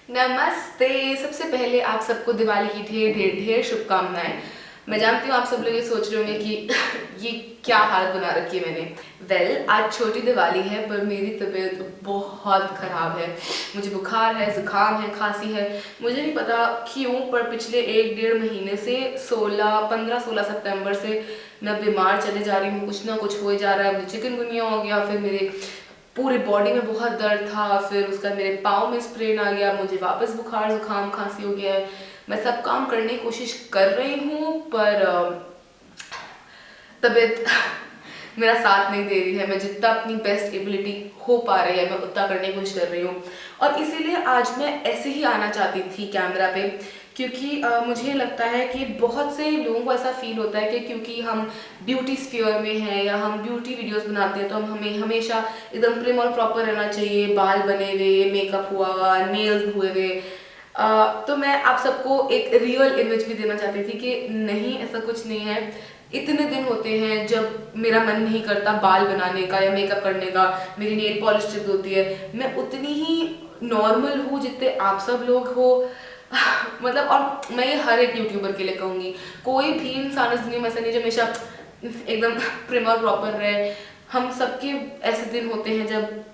नमस्ते। सबसे पहले आप सबको दिवाली की ढेर ढेर ढेर शुभकामनाएं। मैं जानती हूँ आप सब लोग ये सोच रहे होंगे कि ये क्या हालत बना रखी है मैंने। आज छोटी दिवाली है पर मेरी तबीयत बहुत ख़राब है। मुझे बुखार है, ज़ुकाम है, खांसी है। मुझे नहीं पता क्यों, पर पिछले 1-1.5 महीने से 15-16 सितंबर से मैं बीमार चले जा रही हूँ। कुछ ना कुछ हो जा रहा है। मुझे चिकनगुनिया हो गया, फिर मेरे पूरी बॉडी में बहुत दर्द था, फिर उसका मेरे पाँव में स्प्रेन आ गया, मुझे वापस बुखार जुकाम खांसी हो गया है। मैं सब काम करने की कोशिश कर रही हूँ पर तबीयत मेरा साथ नहीं दे रही है। मैं जितना अपनी बेस्ट एबिलिटी हो पा रही है मैं उतना करने की कोशिश कर रही हूँ। और इसीलिए आज मैं ऐसे ही आना चाहती थी कैमरा पे, क्योंकि मुझे लगता है कि बहुत से लोगों को ऐसा फील होता है कि क्योंकि हम ब्यूटी स्फीयर में हैं या हम ब्यूटी वीडियोस बनाते हैं तो हमें हमेशा एकदम प्रिम और प्रॉपर रहना चाहिए, बाल बने हुए, मेकअप हुआ हुआ, नेल्स हुए हुए। तो मैं आप सबको एक रियल इमेज भी देना चाहती थी कि नहीं, ऐसा कुछ नहीं है। इतने दिन होते हैं जब मेरा मन नहीं करता बाल बनाने का या मेकअप करने का, मेरी नेल पॉलिश चिपक होती है। मैं उतनी ही नॉर्मल हूँ जितने आप सब लोग हो। मतलब, और मैं ये हर एक यूट्यूबर के लिए कहूँगी, कोई भी इंसान इस दुनिया में ऐसा नहीं जो हमेशा एकदम प्रिम और प्रॉपर रहे। हम सबके ऐसे दिन होते हैं जब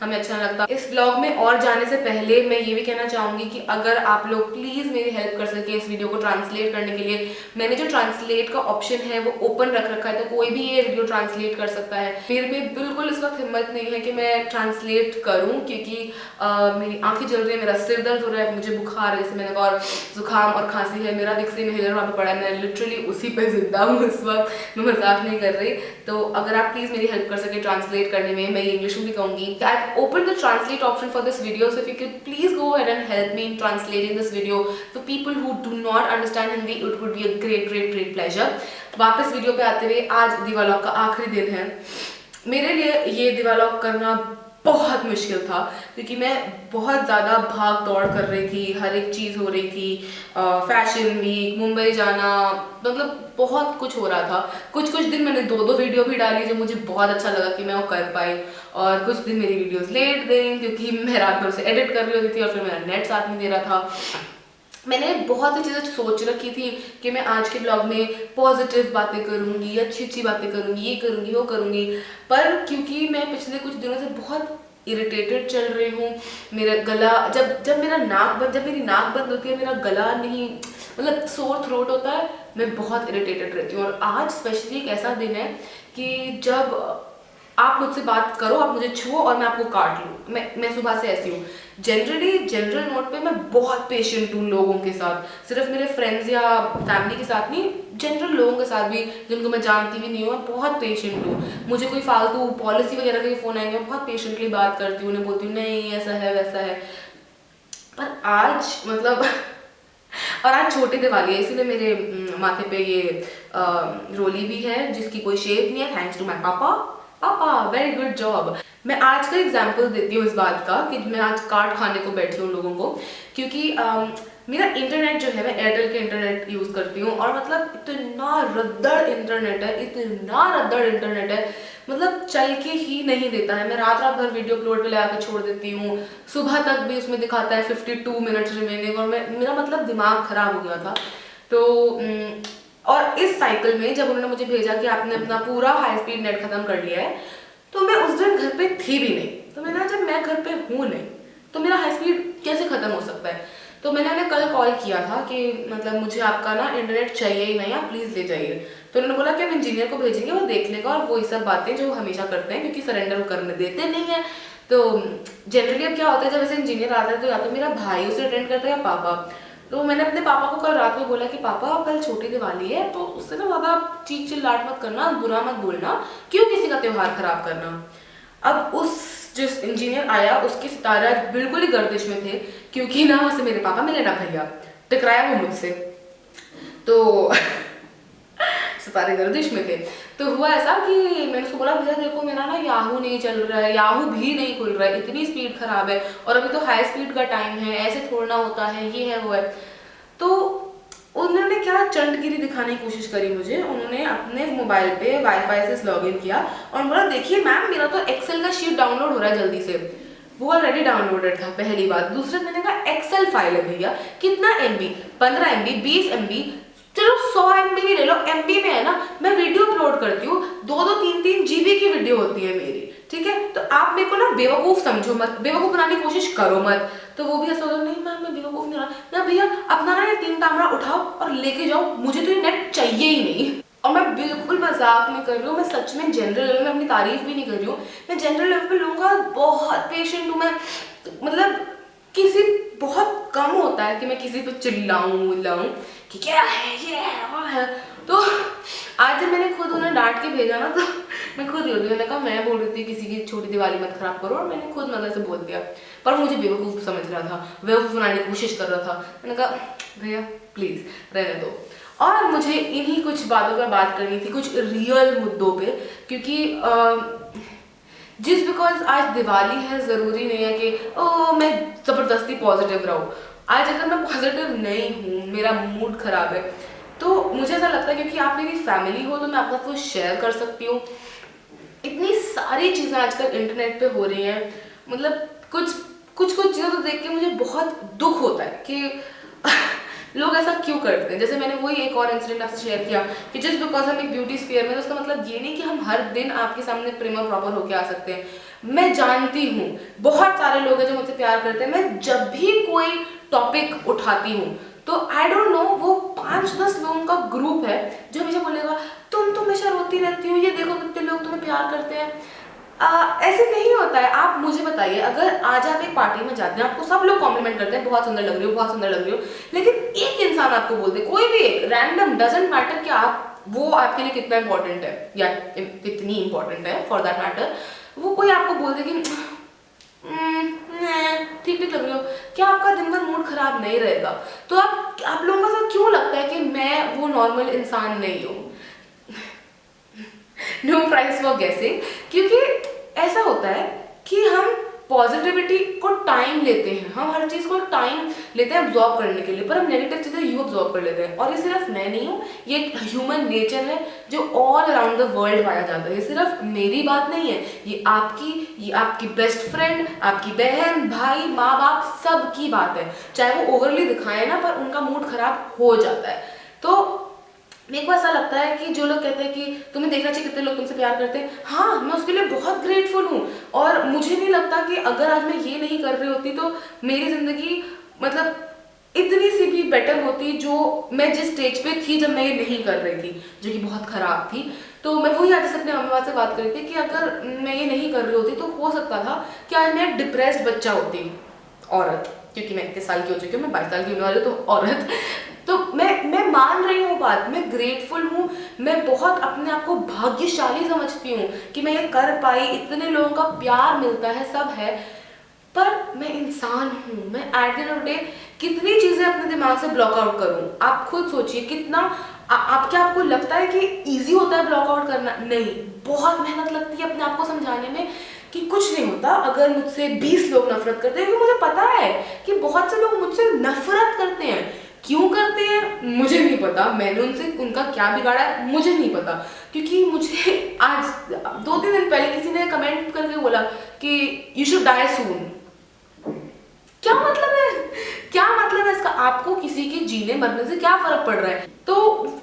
हमें अच्छा लगता। इस ब्लॉग में और जाने से पहले मैं ये भी कहना चाहूँगी कि अगर आप लोग प्लीज़ मेरी हेल्प कर सके इस वीडियो को ट्रांसलेट करने के लिए, मैंने जो ट्रांसलेट का ऑप्शन है वो ओपन रख रखा है, तो कोई भी ये वीडियो ट्रांसलेट कर सकता है। मेरे में बिल्कुल इस वक्त हिम्मत नहीं है कि मैं ट्रांसलेट करूँ, क्योंकि मेरी आंखें जल रही है, मेरा सिर दर्द हो रहा है, मुझे बुखार है, जैसे मैंने कहा, और जुकाम और खांसी है। मेरा दिक्से में हिलर वहाँ पे पड़ा है, मैं लिटरली उसी पे जिंदा हूँ इस वक्त, मैं मजाक नहीं कर रही। तो अगर आप प्लीज़ मेरी हेल्प कर सके ट्रांसलेट करने में, मैं ये इंग्लिश में भी कहूँगी। I've opened the translate option for this video, so if you could please go ahead and help me in translating this video for people who do not understand Hindi, it would be a great pleasure. वापस video पे आते हुए, आज दिवालॉग का आखिरी दिन है। मेरे लिए ये दिवालॉग करना बहुत मुश्किल था, क्योंकि मैं बहुत ज़्यादा भाग दौड़ कर रही थी, हर एक चीज़ हो रही थी। फैशन वीक, मुंबई जाना, मतलब बहुत कुछ हो रहा था। कुछ दिन मैंने 2 वीडियो भी डाली जो मुझे बहुत अच्छा लगा कि मैं वो कर पाई, और कुछ दिन मेरी वीडियोस लेट गई क्योंकि मैं रात भर से एडिट कर रही होती थी और फिर मेरा नेट साथ नहीं दे रहा था। मैंने बहुत सी चीज़ें सोच रखी थी कि मैं आज के ब्लॉग में पॉजिटिव बातें करूँगी, अच्छी बातें करूँगी, ये करूँगी, वो करूँगी, पर क्योंकि मैं पिछले कुछ दिनों से बहुत इरिटेटेड चल रही हूँ। मेरा गला, जब मेरी नाक बंद होती है, मेरा गला नहीं, मतलब सोर थ्रोट होता है, मैं बहुत इरिटेटेड रहती हूँ। और आज स्पेशली एक ऐसा दिन है कि जब आप मुझसे बात करो, आप मुझे छुओ और मैं आपको काट लूँ। मैं सुबह से ऐसी हूँ। जनरल नोट पे मैं बहुत पेशेंट हूँ लोगों के साथ, सिर्फ मेरे फ्रेंड्स या फैमिली के साथ नहीं, जनरल लोगों के साथ भी जिनको मैं जानती भी नहीं हूँ, मैं बहुत पेशेंट हूँ। मुझे कोई फालतू पॉलिसी वगैरह के फ़ोन आएंगे, मैं बहुत पेशेंटली बात करती हूँ, उन्हें बोलती हूँ नहीं ऐसा है वैसा है। पर आज मतलब और आज छोटी दिवाली है, इसीलिए मेरे माथे पे ये रोली भी है जिसकी कोई शेप नहीं है, थैंक्स टू माई पापा, वेरी गुड जॉब। मैं आज का एग्जाम्पल देती हूँ इस बात का कि मैं आज काट खाने को बैठी हूँ लोगों को, क्योंकि मेरा इंटरनेट जो है, मैं एयरटेल के इंटरनेट यूज़ करती हूँ, और मतलब इतना रद्दड़ इंटरनेट है, मतलब चल के ही नहीं देता है। मैं रात भर वीडियो अपलोड पे लगा के छोड़ देती हूँ, सुबह तक भी उसमें दिखाता है 52 मिनट्स रिमेनिंग, और मेरा मतलब दिमाग खराब हो गया था। तो और इस साइकिल में जब उन्होंने मुझे भेजा कि आपने अपना पूरा हाई स्पीड नेट खत्म कर लिया है, तो मैं उस दिन घर पे थी भी नहीं। तो मैंने, जब मैं घर पे हूँ नहीं तो मेरा हाई स्पीड कैसे खत्म हो सकता है। तो मैंने उन्हें कल कॉल किया था कि मतलब मुझे आपका ना इंटरनेट चाहिए ही नहीं, आप प्लीज़ ले जाइए। तो उन्होंने बोला कि हम इंजीनियर को भेजेंगे, वो देख लेगा, और वो ये सब बातें जो हमेशा करते हैं, क्योंकि सरेंडर करने देते नहीं है। तो जनरली अब क्या होता है, जब ऐसे इंजीनियर आता है तो या तो मेरा भाई उसे अटेंड करता है या पापा। तो मैंने अपने पापा को कल रात में बोला कि पापा कल छोटी दिवाली है, तो उससे ना ज़्यादा चीख चिल्लाट मत करना, बुरा मत बोलना, क्यों किसी का त्यौहार खराब करना। अब उस जिस इंजीनियर आया उसके सितारे आज बिल्कुल ही गर्दिश में थे, क्योंकि ना उसे मेरे पापा मिले ना भैया, टकराया वो मुझसे, तो सितारे गर्दिश में थे। तो हुआ ऐसा कि मैंने उसको बोला भैया देखो मेरा ना याहू नहीं चल रहा है, याहू भी नहीं खुल रहा है, इतनी स्पीड खराब है, और अभी तो हाई स्पीड का टाइम है, ऐसे थोड़ा होता है, ये है वो है। तो उन्होंने क्या चंडगिरी दिखाने की कोशिश करी मुझे। उन्होंने अपने मोबाइल पे वाईफाई से लॉगिन किया और बोला देखिए मैम मेरा तो एक्सेल का शीट डाउनलोड हो रहा है जल्दी से। वो ऑलरेडी डाउनलोडेड था, पहली बात। दूसरा मैंने कहा एक्सेल फाइल है भैया, कितना एमबी, 15 MB, 20 MB, चलो 100 MB भी ले लो, एमबी में है ना। मैं वीडियो अपलोड करती हूँ, 2-2, 3-3 GB की वीडियो होती है मेरी, ठीक है। तो आप मेरे को ना बेवकूफ़ समझो मत, बेवकूफ़ बनाने की कोशिश करो मत। तो वो भी ऐसा होगा, नहीं मैम मैं बेवकूफ़ नहीं हो रहा ना भैया, अपना ना ये 3 कैमरा उठाओ और लेके जाओ, मुझे तो ये नेट चाहिए ही नहीं। और मैं बिल्कुल मजाक नहीं कर रही हूँ, मैं सच में जनरल लेवल में अपनी तारीफ भी नहीं कर रही हूँ। मैं जनरल लेवल पे लोगों का बहुत पेशेंट हूँ मैं, मतलब किसी बहुत कम होता है कि मैं किसी पे चिल्लाऊं कि क्या है ये है वो है। तो आज जब मैंने खुद उन्हें डांट के भेजा ना, तो मैं खुद ही हो गई। मैंने कहा मैं बोल रही थी किसी की छोटी दिवाली मत खराब करो, और मैंने खुद मतलब से बोल दिया। पर मुझे बेवकूफ़ समझ रहा था, बेवकूफ़ बनाने की कोशिश कर रहा था। मैंने कहा भैया प्लीज़ रहने दो। और मुझे इन्हीं कुछ बातों पर बात करनी थी, कुछ रियल मुद्दों पे, क्योंकि जिस बिकॉज आज दिवाली है ज़रूरी नहीं है कि ओ मैं ज़बरदस्ती पॉजिटिव रहूँ। आज अगर मैं पॉजिटिव नहीं हूँ, मेरा मूड ख़राब है, तो मुझे ऐसा लगता है क्योंकि आप मेरी फैमिली हो तो मैं आपके साथ वो शेयर कर सकती हूँ। इतनी सारी चीज़ें आजकल इंटरनेट पे हो रही हैं, मतलब कुछ कुछ कुछ चीज़ें तो देख के मुझे बहुत दुख होता है कि लोग ऐसा क्यों करते हैं। जैसे मैंने वही एक और इंसिडेंट आपसे शेयर किया कि जस्ट बिकॉज हम एक ब्यूटी स्फीयर में, तो उसका मतलब ये नहीं कि हम हर दिन आपके सामने प्रेम और प्रॉपर होके आ सकते हैं। मैं जानती हूँ बहुत सारे लोग हैं जो मुझसे प्यार करते हैं, मैं जब भी कोई टॉपिक उठाती हूँ तो आई डोंट नो वो 5-10 लोगों का ग्रुप है जो हमेशा बोलेगा तुम तो हमेशा रोती रहती हो, ये देखो कितने लोग तुम्हें प्यार करते हैं। ऐसे नहीं होता है। आप मुझे बताइए, अगर आज आप एक पार्टी में जाते हैं, आपको सब लोग कॉम्प्लीमेंट करते हैं, बहुत सुंदर लग रही हो, बहुत सुंदर लग रही हो, लेकिन एक इंसान आपको बोल दे, कोई भी एक रैंडम, डजंट मैटर कि आप वो आपके लिए कितना इंपॉर्टेंट है या कितनी इंपॉर्टेंट है फॉर दैट मैटर, वो कोई आपको बोल दे कि ठीक ठीक लग रही हो, क्या आपका दिन भर मूड खराब नहीं रहेगा? तो आप लोगों को ऐसा क्यों लगता है कि मैं वो नॉर्मल इंसान नहीं हूँ? नो प्राइस फॉर गेसिंग। क्योंकि ऐसा होता है कि हम पॉजिटिविटी को टाइम लेते हैं, हम हर चीज़ को टाइम लेते हैं अब्जॉर्ब करने के लिए, पर हम नेगेटिव चीज़ें यूँ अब्जॉर्ब कर लेते हैं। और ये सिर्फ मैं नहीं हूँ, ये एक ह्यूमन नेचर है जो ऑल अराउंड द वर्ल्ड पाया जाता है। ये सिर्फ मेरी बात नहीं है, ये आपकी बेस्ट फ्रेंड, आपकी बहन, भाई, माँ बाप सब की बात है। चाहे वो ओवरली दिखाए ना, पर उनका मूड खराब हो जाता है। तो मेरे को ऐसा लगता है कि जो लोग कहते हैं कि तुम्हें देखना चाहिए कितने लोग तुमसे प्यार करते हैं, हाँ मैं उसके लिए बहुत ग्रेटफुल हूँ। और मुझे नहीं लगता कि अगर आज मैं ये नहीं कर रही होती तो मेरी ज़िंदगी मतलब इतनी सी भी बेटर होती जो मैं जिस स्टेज पे थी जब मैं ये नहीं कर रही थी, जो कि बहुत ख़राब थी। तो मैं वही आज अपने मम्मी पापा से बात कर रही थी कि अगर मैं ये नहीं कर रही होती तो हो सकता था कि आज मैं एक डिप्रेस्ड बच्चा होती, औरत, क्योंकि मैं 21 साल की हो चुकी हूँ, मैं 22 साल की होने वाली हूँ, तो औरत। तो मैं मान रही हूँ बात, मैं ग्रेटफुल हूँ, मैं बहुत अपने आप को भाग्यशाली समझती हूँ कि मैं ये कर पाई, इतने लोगों का प्यार मिलता है, सब है। पर मैं इंसान हूँ, मैं at the end of day कितनी चीज़ें अपने दिमाग से ब्लॉक आउट करूँ? आप खुद सोचिए कितना आपको लगता है कि इजी होता है ब्लॉक आउट करना? नहीं, बहुत मेहनत लगती है अपने आप को समझाने में कि कुछ नहीं होता अगर मुझसे 20 लोग नफरत करते हैं, क्योंकि मुझे पता है कि बहुत से लोग मुझसे नफरत करते हैं। क्यों करते हैं मुझे नहीं पता, मैंने उनसे उनका क्या बिगाड़ा है मुझे नहीं पता। क्योंकि मुझे आज 2-3 दिन पहले किसी ने कमेंट करके बोला कि यू शुड डाई सून। क्या मतलब है, क्या मतलब है इसका? आपको किसी के जीने मरने से क्या फर्क पड़ रहा है? तो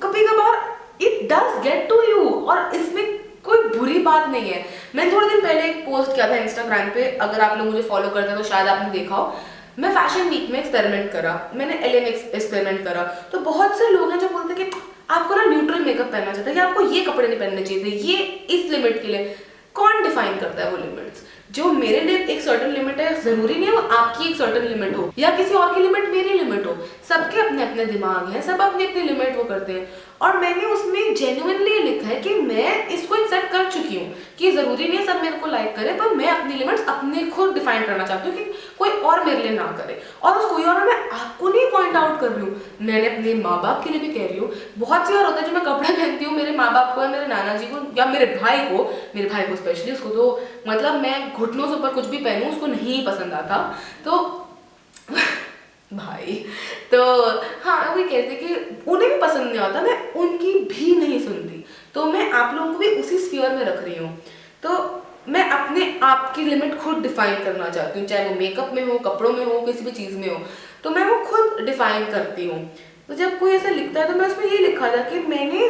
कभी कभार it does get to you, और इसमें कोई बुरी बात नहीं है। मैंने थोड़े दिन पहले एक पोस्ट किया था इंस्टाग्राम पे, अगर आप लोग मुझे फॉलो करते हैं तो शायद आपने देखा हो। मैं फैशन वीक में एक्सपेरिमेंट करा, मैंने एलए में एक्सपेरिमेंट करा। तो बहुत से लोग हैं जो बोलते हैं कि आपको ना न्यूट्रल मेकअप पहनना चाहिए, या आपको ये कपड़े नहीं पहनने चाहिए थे, ये इस लिमिट के लिए। कौन डिफाइन करता है वो लिमिट्स? जो मेरे लिए एक सर्टेन लिमिट है, जरूरी नहीं है वो आपकी एक सर्टेन लिमिट हो या किसी और की लिमिट मेरी लिमिट हो। सबके अपने अपने दिमाग हैं, सब अपनी अपनी लिमिट वो करते हैं। और मैंने उसमें जेन्युइनली लिखा है कि मैं इसको एक्सेप्ट कर चुकी हूँ कि जरूरी नहीं है सब मेरे को लाइक करे, पर मैं अपनी लिमिट्स अपने खुद डिफाइन करना चाहती हूँ कि कोई और मेरे लिए ना करे। और उस कोई और मैं आपको नहीं पॉइंट आउट कर रही हूँ, मैंने अपने माँ बाप के लिए भी कह रही हूँ। बहुत सी बार होता है जो मैं कपड़े पहनती हूँ, मेरे माँ बाप को या मेरे नाना जी को या मेरे भाई को स्पेशली, उसको तो मतलब मैं घुटनों से ऊपर कुछ भी पहनूं उसको नहीं पसंद आता। तो भाई तो हाँ, वो कहते कि उन्हें भी पसंद नहीं आता, मैं उनकी भी नहीं सुनती। तो मैं आप लोगों को भी उसी स्फीयर में रख रही हूँ। तो मैं अपने आप की लिमिट खुद डिफाइन करना चाहती हूँ, चाहे वो मेकअप में हो, कपड़ों में हो, किसी भी चीज़ में हो, तो मैं वो खुद डिफाइन करती हूँ। तो जब कोई ऐसा लिखता है तो मैं उसमें ये लिखा था कि मैंने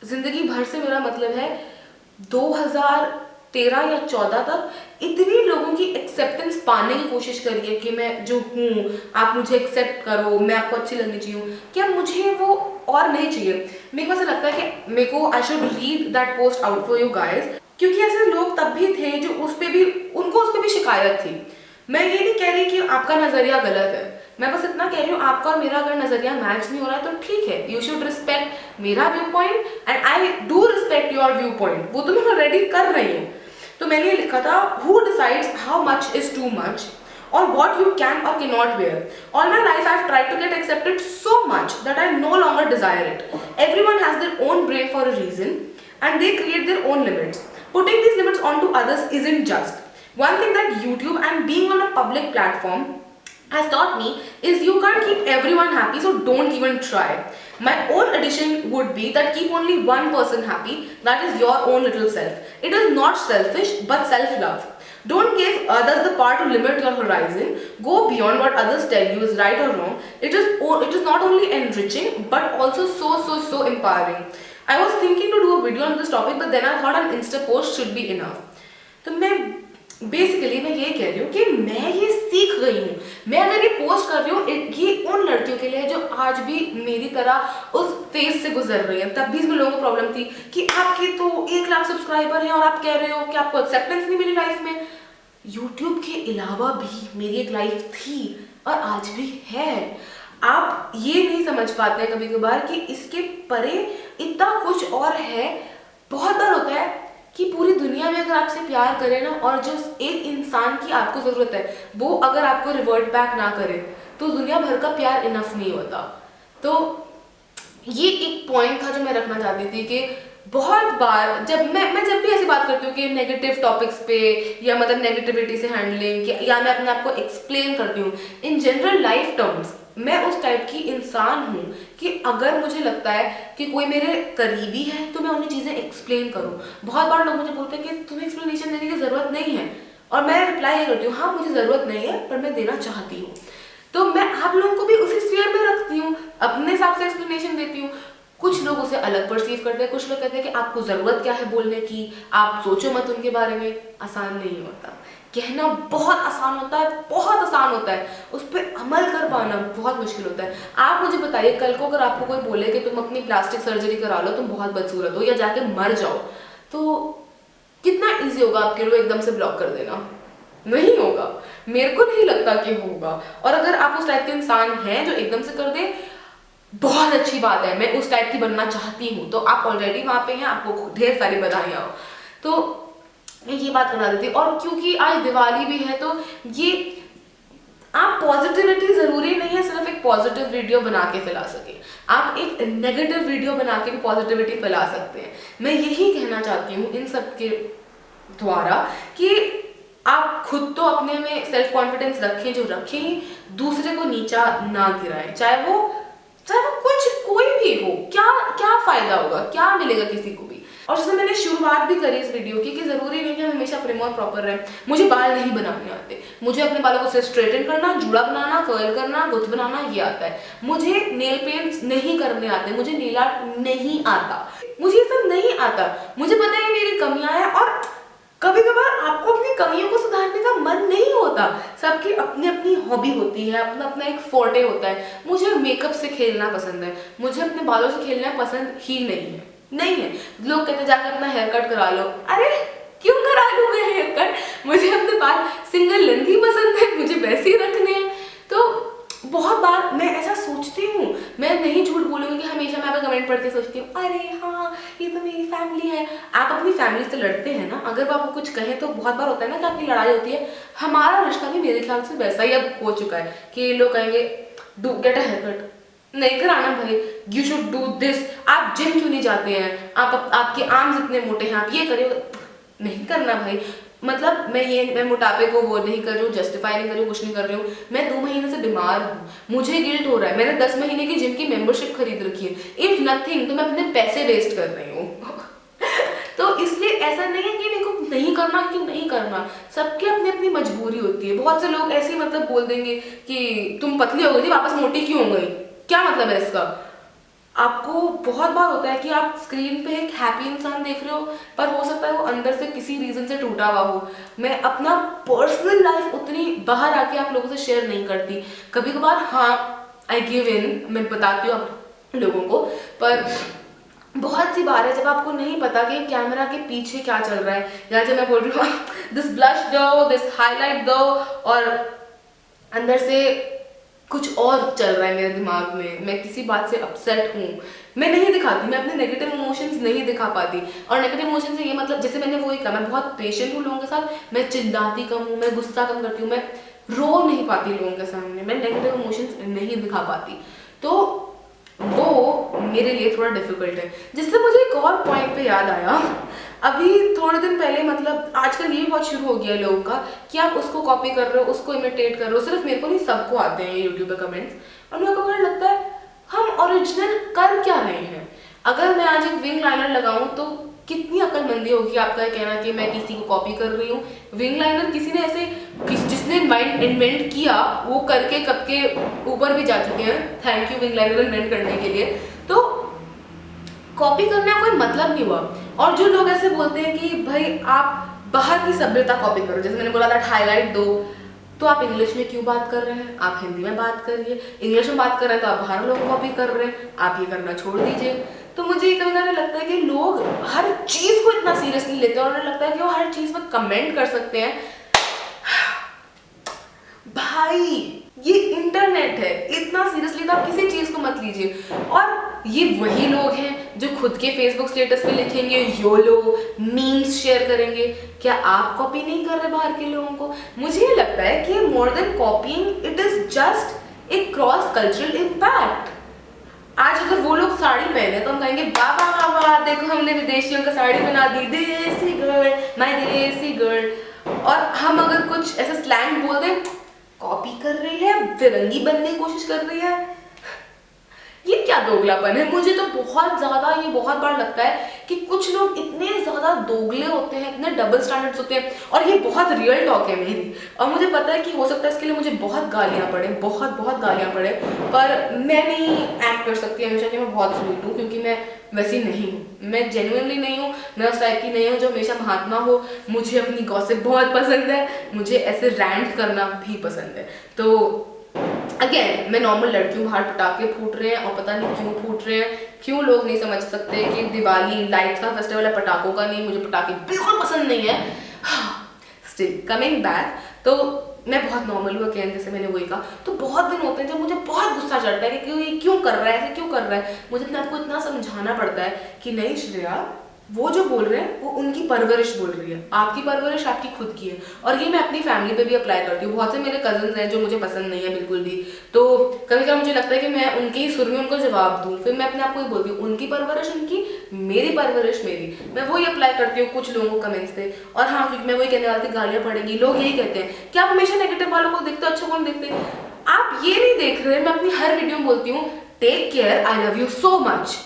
जिंदगी भर से मेरा मतलब है 2013 या 14 तक इतनी लोगों की एक्सेप्टेंस पाने की कोशिश करी है कि मैं जो हूँ, आप मुझे एक्सेप्ट करो, मैं आपको अच्छी लगनी चाहिए, क्या मुझे वो और नहीं चाहिए। मेरे को ऐसा लगता है कि मेरे को I should read that post out for you guys, क्योंकि ऐसे लोग तब भी थे जो उस पर भी शिकायत थी। मैं ये नहीं कह रही कि आपका नजरिया गलत है, मैं बस इतना कह रही हूँ आपका और मेरा अगर नजरिया मैच नहीं हो रहा है तो ठीक है, यू शुड रिस्पेक्ट मेरा view point and I do respect your view point, वो तो मैं ऑलरेडी कर रही हूँ। तो मैंने ये लिखा था, who decides how much is too much or what you can or cannot wear. All my life I've tried to get accepted so much that I no longer desire it. Everyone has their own brain for a reason and they create their own limits. Putting these limits onto others isn't just. One thing that YouTube and being on a public platform has taught me is you can't keep everyone happy, so don't even try. My own addition would be that keep only one person happy, that is your own little self. It is not selfish but self-love. Don't give others the power to limit your horizon. Go beyond what others tell you is right or wrong. It is not only enriching but also so empowering. I was thinking to do a video on this topic, but then I thought an Insta post should be enough. तो मैं basically मैं ये कह रही हूँ कि मैं ये सीख गई हूँ। मैं अगर ये पोस्ट कर रही हूँ, ये उन लड़कियों के लिए है जो आज भी मेरी तरह उस फेज से गुजर रही हैं। तब भी इसमें लोगों को प्रॉब्लम थी कि आपके तो 1 लाख सब्सक्राइबर हैं और आप कह रहे हो कि आपको एक्सेप्टेंस नहीं मिली लाइफ में। यूट्यूब के अलावा भी मेरी एक लाइफ थी और आज भी है। आप ये नहीं समझ पाते हैं कभी कभार कि इसके परे इतना कुछ और है। बहुत बार होता है कि पूरी दुनिया में अगर आपसे प्यार करे ना, और जो एक इंसान की आपको जरूरत है वो अगर आपको रिवर्ट बैक ना करे, तो दुनिया भर का प्यार इनफ नहीं होता। तो ये एक पॉइंट था जो मैं रखना चाहती थी कि बहुत बार जब मैं जब भी ऐसी बात करती हूँ कि नेगेटिव टॉपिक्स पे या मतलब नेगेटिविटी से हैंडलिंग या मैं अपने आप को एक्सप्लेन करती हूँ इन जनरल लाइफ टर्म्स, मैं उस टाइप की इंसान हूँ कि अगर मुझे लगता है कि कोई मेरे करीबी है तो मैं उन्हें चीज़ें एक्सप्लेन करूँ। बहुत बार लोग मुझे बोलते हैं कि तुम्हें एक्सप्लेनेशन देने की ज़रूरत नहीं है, और मैं रिप्लाई ये करती हूँ, हाँ मुझे ज़रूरत नहीं है पर मैं देना चाहती हूँ। तो मैं आप लोगों को भी उसी स्फीयर में रखती हूँ, अपने हिसाब से एक्सप्लेनेशन देती हूँ। कुछ लोग उसे अलग परसीव करते हैं, कुछ लोग कहते हैं कि आपको ज़रूरत क्या है बोलने की, आप सोचो मत उनके बारे में। आसान नहीं होता, कहना बहुत आसान होता है, बहुत आसान होता है, उस पर अमल कर पाना बहुत मुश्किल होता है। आप मुझे बताइए, कल को अगर आपको कोई बोले कि तुम अपनी प्लास्टिक सर्जरी करा लो, तुम बहुत बदसूरत हो या जाके मर जाओ, तो कितना ईजी होगा आपके लिए एकदम से ब्लॉक कर देना? नहीं होगा, मेरे को नहीं लगता कि होगा। और अगर आप उस टाइप के इंसान हैं जो एकदम से कर दे, बहुत अच्छी बात है, मैं उस टाइप की बनना चाहती हूँ, तो आप ऑलरेडी वहाँ पे हैं, आपको ढेर सारी बधाइयाँ हो। तो मैं ये बात करना देती, और क्योंकि आज दिवाली भी है तो ये आप पॉजिटिविटी जरूरी नहीं है सिर्फ एक पॉजिटिव वीडियो बना के फैला सके, आप एक नेगेटिव वीडियो बना के भी पॉजिटिविटी फैला सकते हैं। मैं यही कहना चाहती हूँ इन सब के द्वारा कि आप खुद तो अपने में सेल्फ कॉन्फिडेंस रखें, जो रखें ही, दूसरे को नीचा ना गिराएं, चाहे वो कुछ कोई भी हो। क्या फायदा होगा, क्या मिलेगा किसी को भी। और जैसे मैंने शुरुआत भी करी इस वीडियो की कि जरूरी नहीं कि हम हमेशा प्रेम और प्रॉपर रहे। मुझे बाल नहीं बनाने आते, मुझे अपने बालों को स्ट्रेटन करना, जूड़ा बनाना, कर्ल करना, गुच बनाना ये आता है। मुझे नेल पेंट नहीं करने आते, मुझे नेल आर्ट नहीं आता, मुझे ये सब नहीं आता। मुझे पता है मेरी कमियां हैं, और कभी कभार आपको अपनी कमियों को सुधारने का मन नहीं होता। सबकी अपनी अपनी हॉबी होती है, अपना अपना एक फोर्टे होता है। मुझे मेकअप से खेलना पसंद है, मुझे अपने बालों से खेलना पसंद ही नहीं है। लोग कहते हैं जाकर अपना हेयर कट करा लो, अरे क्यों करा लूं मैं हेयर कट? मुझे अपने बाल सिंगल लेंथ ही पसंद है, मुझे वैसे ही रखने हैं। तो बहुत बार मैं ऐसा सोचती हूँ, मैं नहीं झूठ बोलूँगी कि हमेशा मैं आपका कमेंट पढ़ के सोचती हूँ अरे हाँ ये तो मेरी फैमिली है। आप अपनी फैमिली से लड़ते हैं ना, अगर वो आपको कुछ कहें तो बहुत बार होता है ना कि आपकी लड़ाई होती है। हमारा रिश्ता भी मेरे ख्याल से वैसा ही अब हो चुका है कि लोग कहेंगे do get a hair cut, नहीं कराना भाई, यू शुड डू दिस। आप जिम क्यों नहीं जाते हैं, आपके आर्म्स इतने मोटे हैं, आप ये करिए, नहीं करना भाई। मतलब मैं मोटापे को वो नहीं कर रही हूँ, जस्टिफाई नहीं कर रही हूँ, कुछ नहीं कर रही हूँ। मैं 2 महीने से बीमार हूँ, मुझे गिल्ट हो रहा है, मैंने 10 महीने की जिम की मेंबरशिप खरीद रखी है। इफ नथिंग तो मैं अपने पैसे वेस्ट कर रही हूँ। तो इसलिए ऐसा नहीं है कि मेरे को नहीं करना कि नहीं करना, सबकी अपनी अपनी मजबूरी होती है। बहुत से लोग ऐसे ही मतलब बोल देंगे कि तुम पतली हो गई थी वापस मोटी क्यों हो गई, क्या मतलब है इसका। आपको बहुत बार होता है कि आप स्क्रीन पे एक हैप्पी इंसान देख रहे हो, पर हो सकता है वो अंदर से किसी रीजन से टूटा हुआ हो। मैं अपना पर्सनल लाइफ उतनी बाहर आके आप लोगों से शेयर नहीं करती, कभी कभार हाँ आई गिव इन, मैं बताती हूँ आप लोगों को, पर बहुत सी बार है जब आपको नहीं पता कि कैमरा के पीछे क्या चल रहा है, या जब मैं बोल रही हूँ दिस ब्लश दो, दिस हाईलाइट दो, और अंदर से कुछ और चल रहा है मेरे दिमाग में, मैं किसी बात से अपसेट हूँ, मैं नहीं दिखाती, मैं अपने नेगेटिव इमोशंस नहीं दिखा पाती। और नेगेटिव इमोशन से ये मतलब, जैसे मैंने वही कहा, मैं बहुत पेशेंट हूँ लोगों के साथ, मैं चिल्लाती कम हूँ, मैं गुस्सा कम करती हूँ, मैं रो नहीं पाती लोगों के सामने, मैं नेगेटिव इमोशंस नहीं दिखा पाती, तो वो मेरे लिए थोड़ा डिफिकल्ट है। जिससे मुझे एक और पॉइंट पे याद आया, अभी थोड़े दिन पहले, मतलब आजकल ये बहुत शुरू हो गया है लोगों का कि आप उसको कॉपी कर रहे हो, उसको इमिटेट कर रहे हो। सिर्फ मेरे को नहीं, सबको आते हैं यूट्यूब पे कमेंट्स, और मेरे को बड़ा लगता है हम ओरिजिनल कर क्या रहे हैं। अगर मैं आज एक विंग लाइनर लगाऊं तो कितनी अक्लमंदी होगी आपका कहना कि मैं किसी को कॉपी कर रही हूँ। विंग लाइनर किसी ने ऐसे, जिसने माइंड इन्वेंट किया वो करके कब के ऊपर भी जा चुके हैं, thank you wing liner invent करने के लिए। तो कॉपी करने का कोई मतलब नहीं हुआ। और जो लोग ऐसे बोलते हैं कि भाई आप बाहर की सभ्यता कॉपी करो, जैसे मैंने बोला था हाईलाइट दो, तो आप इंग्लिश में क्यों बात कर रहे हैं, आप हिंदी में बात करिए। इंग्लिश में बात कर रहे हैं तो आप बाहर लोग कॉपी कर रहे हैं, आप ये करना छोड़ दीजिए। तो मुझे कभी कभी लगता है कि लोग हर चीज को इतना सीरियसली लेते हैं, और उन्हें लगता है कि वो हर चीज में कमेंट कर सकते हैं। भाई ये इंटरनेट है, इतना सीरियसली तो आप किसी चीज को मत लीजिए। और ये वही लोग हैं जो खुद के फेसबुक स्टेटस पे लिखेंगे योलो, मीम्स शेयर करेंगे। क्या आप कॉपी नहीं कर रहे बाहर के लोगों को? मुझे ये लगता है कि more than copying, it is just a cross cultural impact. आज अगर वो लोग साड़ी पहने तो हम कहेंगे वाह वाह वाह वाह, देखो हमने विदेशियों का साड़ी पहना दी, देसी गर्ल, माय देसी गर्ल। और हम अगर कुछ ऐसा स्लैंग बोल दें, कॉपी कर रही है, फिरंगी बनने की कोशिश कर रही है, ये क्या दोगलापन है। मुझे तो बहुत ज्यादा ये बहुत बार लगता है कि कुछ लोग इतने ज्यादा दोगले होते हैं, इतने डबल स्टैंडर्ड्स होते हैं। और ये बहुत रियल टॉक है मेरी, और मुझे पता है कि हो सकता है इसके लिए मुझे बहुत गालियां पड़े, बहुत बहुत गालियां पड़े, पर मैं नहीं एक्ट कर सकती हमेशा कि मैं बहुत स्वीट हूँ, क्योंकि मैं वैसी नहीं हूँ, मैं जेन्युइनली नहीं हूँ, मैं उस टाइप की नहीं हूँ जो हमेशा महात्मा हो। मुझे अपनी गॉसिप बहुत पसंद है, मुझे ऐसे रैंट करना भी पसंद है। तो अगेन मैं नॉर्मल लड़की हूँ, बाहर पटाखे फूट रहे हैं और पता नहीं क्यों फूट रहे हैं, क्यों लोग नहीं समझ सकते कि दिवाली लाइट्स का फेस्टिवल है, पटाखों का नहीं। मुझे पटाखे बिल्कुल पसंद नहीं है। स्टिल कमिंग बैक, तो मैं बहुत नॉर्मल हूँ अगेन, जैसे मैंने वही कहा। तो बहुत दिन होते हैं जब मुझे बहुत गुस्सा चढ़ता है कि ये क्यों कर रहा है, ऐसे क्यों कर रहा है। मुझे अपने आपको इतना समझाना पड़ता है कि नहीं श्रेया, वो जो बोल रहे हैं वो उनकी परवरिश बोल रही है, आपकी परवरिश आपकी खुद की है। और ये मैं अपनी फैमिली पे भी अप्लाई करती हूँ। बहुत से मेरे कजन्स हैं जो मुझे पसंद नहीं है बिल्कुल भी, तो कभी कभी मुझे लगता है कि मैं उनके ही सुर में उनको जवाब दूँ। फिर मैं अपने आप को ही बोलती हूँ उनकी परवरिश उनकी, मेरी परवरिश मेरी। मैं वही अप्लाई करती हूँ कुछ लोगों को कमेंट्स पे। और हाँ, क्योंकि मैं वही कहने वाली थी, गालियाँ पड़ेंगी। लोग यही कहते हैं कि आप हमेशा नेगेटिव वालों को देखते हो, अच्छा कौन देखते हैं। आप ये नहीं देख रहे, मैं अपनी हर वीडियो में बोलती हूँ take care, I love you so much.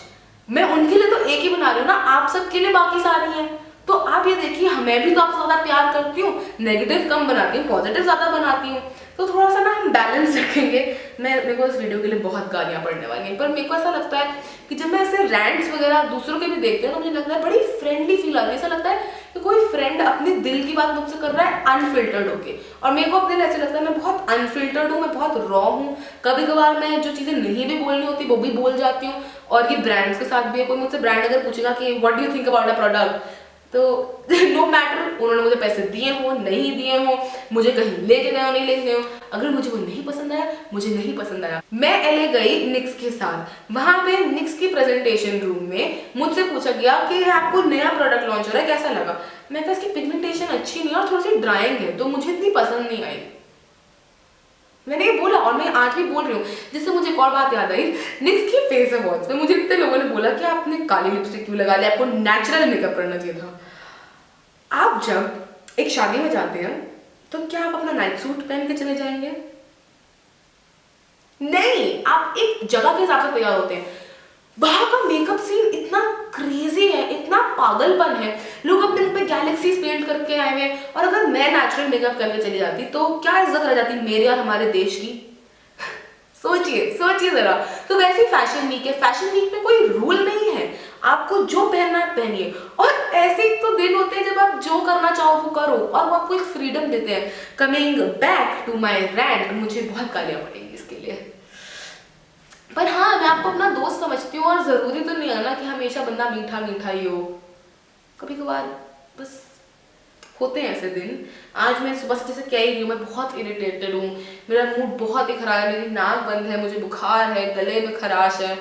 मैं उनके लिए तो एक ही बना रही हूँ ना, आप सबके लिए बाकी सारी हैं। तो आप ये देखिए, मैं भी तो आपसे ज्यादा प्यार करती हूँ, नेगेटिव कम बनाती हूँ, पॉजिटिव ज्यादा बनाती हूँ। तो थोड़ा सा ना हम बैलेंस रखेंगे। मेरे को इस वीडियो के लिए बहुत गालियां पड़ने वाली हैं, पर मेरे को ऐसा लगता है कि जब मैं ऐसे रैंट्स वगैरह दूसरों के भी देखती हूँ तो मुझे लगता है बड़ी फ्रेंडली फील आ रही है। ऐसा लगता है कि कोई फ्रेंड अपने दिल की बात मुझसे कर रहा है अनफिल्टर्ड होके। और मेरे को अपने लिए ऐसे लगता है मैं बहुत अनफिल्टर्ड हूँ, मैं बहुत रॉ हूँ। कभी कभार मैं जो चीज़ें नहीं भी बोलनी होती वो भी बोल जाती हूँ। और ये ब्रांड्स के साथ भी है। कोई मुझसे ब्रांड अगर पूछेगा कि what do you think about a product, तो नो मैटर उन्होंने मुझे पैसे दिए हो नहीं दिए हो, मुझे कहीं लेके गए हो नहीं लेके गए हो, अगर मुझे वो नहीं पसंद आया, मुझे नहीं पसंद आया। मैं एलए गई निक्स के साथ, वहां पे निक्स की प्रेजेंटेशन रूम में मुझसे पूछा गया कि आपको नया प्रोडक्ट लॉन्च हो रहा है, कैसा लगा। मैं कहा इसकी पिगमेंटेशन अच्छी नहीं और थोड़ी सी ड्राइंग है, तो मुझे इतनी पसंद नहीं आई। मैंने ये बोला और मैं आज भी बोल रही हूँ। जिससे मुझे एक और बात याद आई, निक्स की फेस अवॉर्ड्स में मुझे इतने लोगों ने बोला कि आपने काली लिपस्टिक क्यों लगा लिया, आपको नेचुरल मेकअप करना चाहिए था। आप जब एक शादी में जाते हैं तो क्या आप अपना नाइट सूट पहन के चले जाएंगे? नहीं, आप एक जगह के हिसाब से तैयार होते हैं। वहां का मेकअप सीन इतना क्रेजी है, इतना पागलपन है। लोग अपने मुंह पे गैलेक्सीज पेंट करके आए हुए, और अगर मैं नेचुरल मेकअप करके चली जाती तो क्या इज्जत रह जाती मेरे और हमारे देश की। सोचिए सोचिए जरा। तो वैसे फैशन वीक है, फैशन वीक में कोई रूल नहीं है, आपको जो पहनना है पहनिए। और ऐसे तो दिन होते हैं जब आप जो करना चाहो वो करो, और वो आपको एक फ्रीडम देते हैं। Coming back to my rant, मुझे बहुत गालियां पड़ेंगी इसके लिए, पर हाँ मैं आपको अपना दोस्त समझती हूँ, और जरूरी तो नहीं है ना कि हमेशा बंदा मीठा मीठा ही हो, कभी कभार बस होते हैं ऐसे दिन। आज मैं सुबह से जैसे कह ही रही हूँ, मैं बहुत इरिटेटेड हूँ, मेरा मूड बहुत ही खराब है, मेरी नाक बंद है, मुझे बुखार है, गले में खराश है,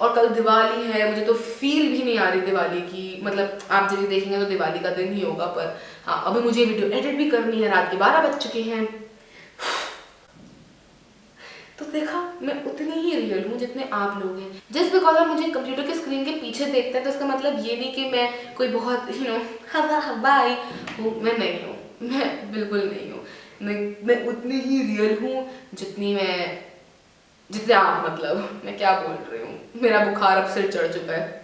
और कल दिवाली है। मुझे तो फील भी नहीं आ रही दिवाली की, मतलब आप जब ये देखेंगे तो दिवाली का दिन ही होगा, पर हाँ अभी मुझे वीडियो एडिट भी करनी है, रात के 12 बज चुके हैं। तो देखा, मैं उतनी ही रियल हूँ जितने आप लोग हैं। जस्ट बिकॉज आप मुझे कंप्यूटर के स्क्रीन के पीछे देखते हैं तो इसका मतलब ये नहीं कि मैं कोई बहुत हवाई हूँ, मैं नहीं हूँ, मैं बिल्कुल नहीं हूँ। मैं उतनी ही रियल हूँ जितने आप, मतलब मैं क्या बोल रही हूँ। मेरा बुखार अब सिर चढ़ चुका है,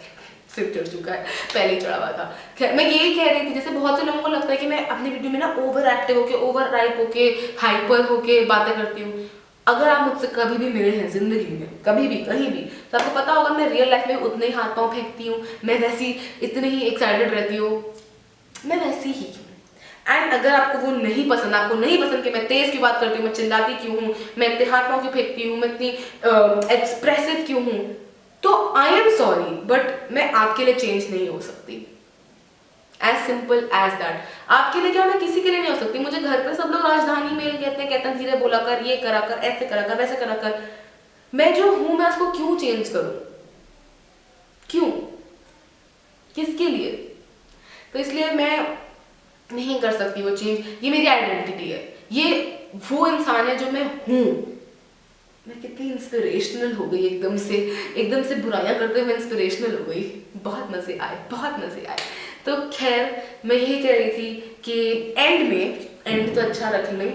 सिर चढ़ चुका है, पहले ही चढ़ा हुआ था। खैर मैं यही कह रही थी, जैसे बहुत से लोगों को लगता है कि मैं अपनी वीडियो में ना ओवर एक्टिव होके, ओवर राइप होके, हाइपर होके बातें करती हूँ। अगर आप मुझसे कभी भी मिले हैं जिंदगी में, कभी भी कहीं भी, तो आपको पता होगा मैं रियल लाइफ में उतने ही हाथ पांव फेंकती हूँ, मैं वैसी इतनी ही एक्साइटेड रहती हूँ, मैं वैसी ही हूँ। एंड अगर आपको वो नहीं पसंद, आपको नहीं पसंद कि मैं तेज की बात करती हूँ, मैं चिल्लाती क्यों हूँ, मैं इतने हाथ पांव क्यों फेंकती हूँ, मैं इतनी एक्सप्रेसिव क्यों हूँ, तो आई एम सॉरी, बट मैं आपके लिए चेंज नहीं हो सकती। As simple as that. आपके लिए क्या, मैं किसी के लिए नहीं हो सकती। मुझे घर पे सब लोग राजधानी मेल कहते हैं धीरे बोला कर, ये करा कर, ऐसे करा कर, वैसे करा कर। मैं जो हूं मैं उसको क्यों चेंज करूं, क्यों, किसके लिए? तो इसलिए मैं नहीं कर सकती वो चेंज। ये मेरी आइडेंटिटी है, ये वो इंसान है जो मैं हूं। मैं कितनी इंस्पिरेशनल हो गई, एकदम से बुराइयां करते हुए इंस्पिरेशनल हो गई। बहुत मजे आए, बहुत मजे आए। तो खैर मैं यही कह रही थी कि एंड तो अच्छा रख लें,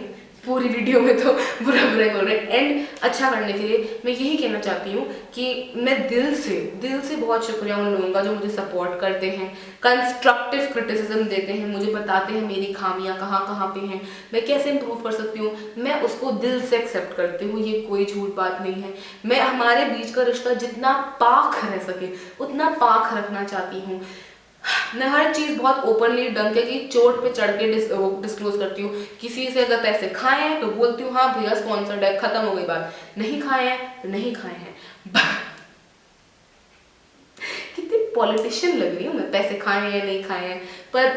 पूरी वीडियो में तो बुरा बुरा बोल रहे हैं। एंड अच्छा करने के लिए मैं यही कहना चाहती हूँ कि मैं दिल से बहुत शुक्रिया उन लोगों का जो मुझे सपोर्ट करते हैं, कंस्ट्रक्टिव क्रिटिसिज्म देते हैं, मुझे बताते हैं मेरी खामियां कहाँ कहाँ पे हैं, मैं कैसे इंप्रूव कर सकती हूँ। मैं उसको दिल से एक्सेप्ट करती हूँ, ये कोई झूठ बात नहीं है। मैं हमारे बीच का रिश्ता जितना पाक रह सके उतना पाक रखना चाहती हूँ। मैं हर चीज़ बहुत ओपनली डंके की चोट पे चढ़ के डिस्क्लोज करती हूँ। किसी से अगर पैसे खाए हैं तो बोलती हूँ हाँ भैया स्पॉन्सर्ड है, खत्म हो गई बात। नहीं खाए हैं तो नहीं खाए हैं। कितनी पॉलिटिशियन लग रही हूँ मैं, पैसे खाए हैं या नहीं खाए हैं। पर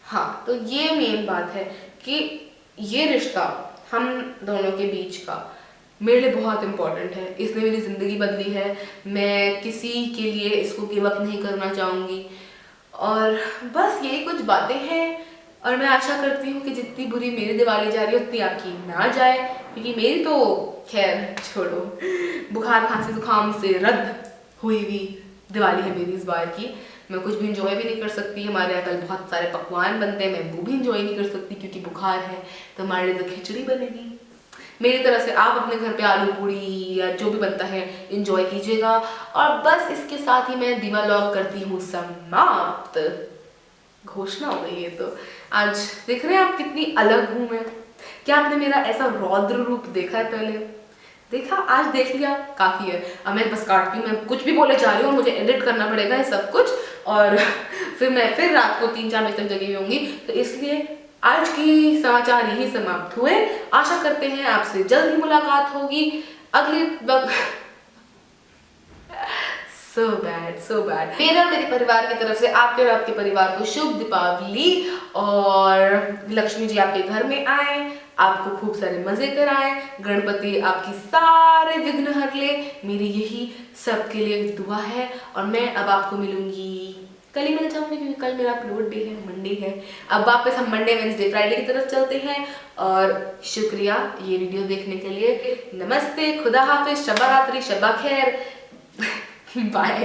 हाँ, तो ये मेन बात है कि ये रिश्ता हम दोनों के बीच का मेरे लिए बहुत इंपॉर्टेंट है। इसने मेरी ज़िंदगी बदली है, मैं किसी के लिए इसको गिव अप नहीं करना चाहूँगी। और बस यही कुछ बातें हैं, और मैं आशा करती हूँ कि जितनी बुरी मेरी दिवाली जा रही है उतनी आपकी ना जाए, क्योंकि मेरी तो खैर छोड़ो, बुखार खांसी जुकाम से रद्द हुई हुई दिवाली है मेरी इस बार की। मैं कुछ भी इंजॉय भी नहीं कर सकती, हमारे यहाँ कल बहुत सारे पकवान बनते हैं, मैं वो भी इंजॉय नहीं कर सकती क्योंकि बुखार है। तो हमारे लिए तो खिचड़ी बनेगी। मेरी तरफ से आप अपने घर पे आलू पूड़ी या जो भी बनता है इंजॉय कीजिएगा। और बस इसके साथ ही मैं दीवा लॉग करती हूँ समाप्त। घोषणा हो गई है। तो आज देख रहे हैं आप कितनी अलग हूँ मैं। क्या आपने मेरा ऐसा रौद्र रूप देखा है पहले? देखा, आज देख लिया, काफी है। अब मैं बस काटती हूँ, मैं कुछ भी बोले जा रही हूँ, मुझे एडिट करना पड़ेगा ये सब कुछ, और फिर मैं फिर रात को 3-4 बजे तक जगी हुई होंगी। तो इसलिए आज की समाचार यही समाप्त हुए। आशा करते हैं आपसे जल्द ही मुलाकात होगी अगले सो बैड। मेरे और मेरे परिवार की तरफ से आपके और आपके परिवार को शुभ दीपावली, और लक्ष्मी जी आपके घर में आए, आपको खूब सारे मजे कराएं, गणपति आपकी सारे विघ्न हर ले। मेरी यही सबके लिए दुआ है। और मैं अब आपको मिलूंगी, कल ही मिल जाऊंगी क्योंकि कल मेरा अपलोड डे है, मंडे है। अब वापस हम मंडे वेंसडे फ्राइडे की तरफ चलते हैं। और शुक्रिया ये वीडियो देखने के लिए। नमस्ते, खुदा हाफिज, शबा रात्रि, शबा खैर, बाय।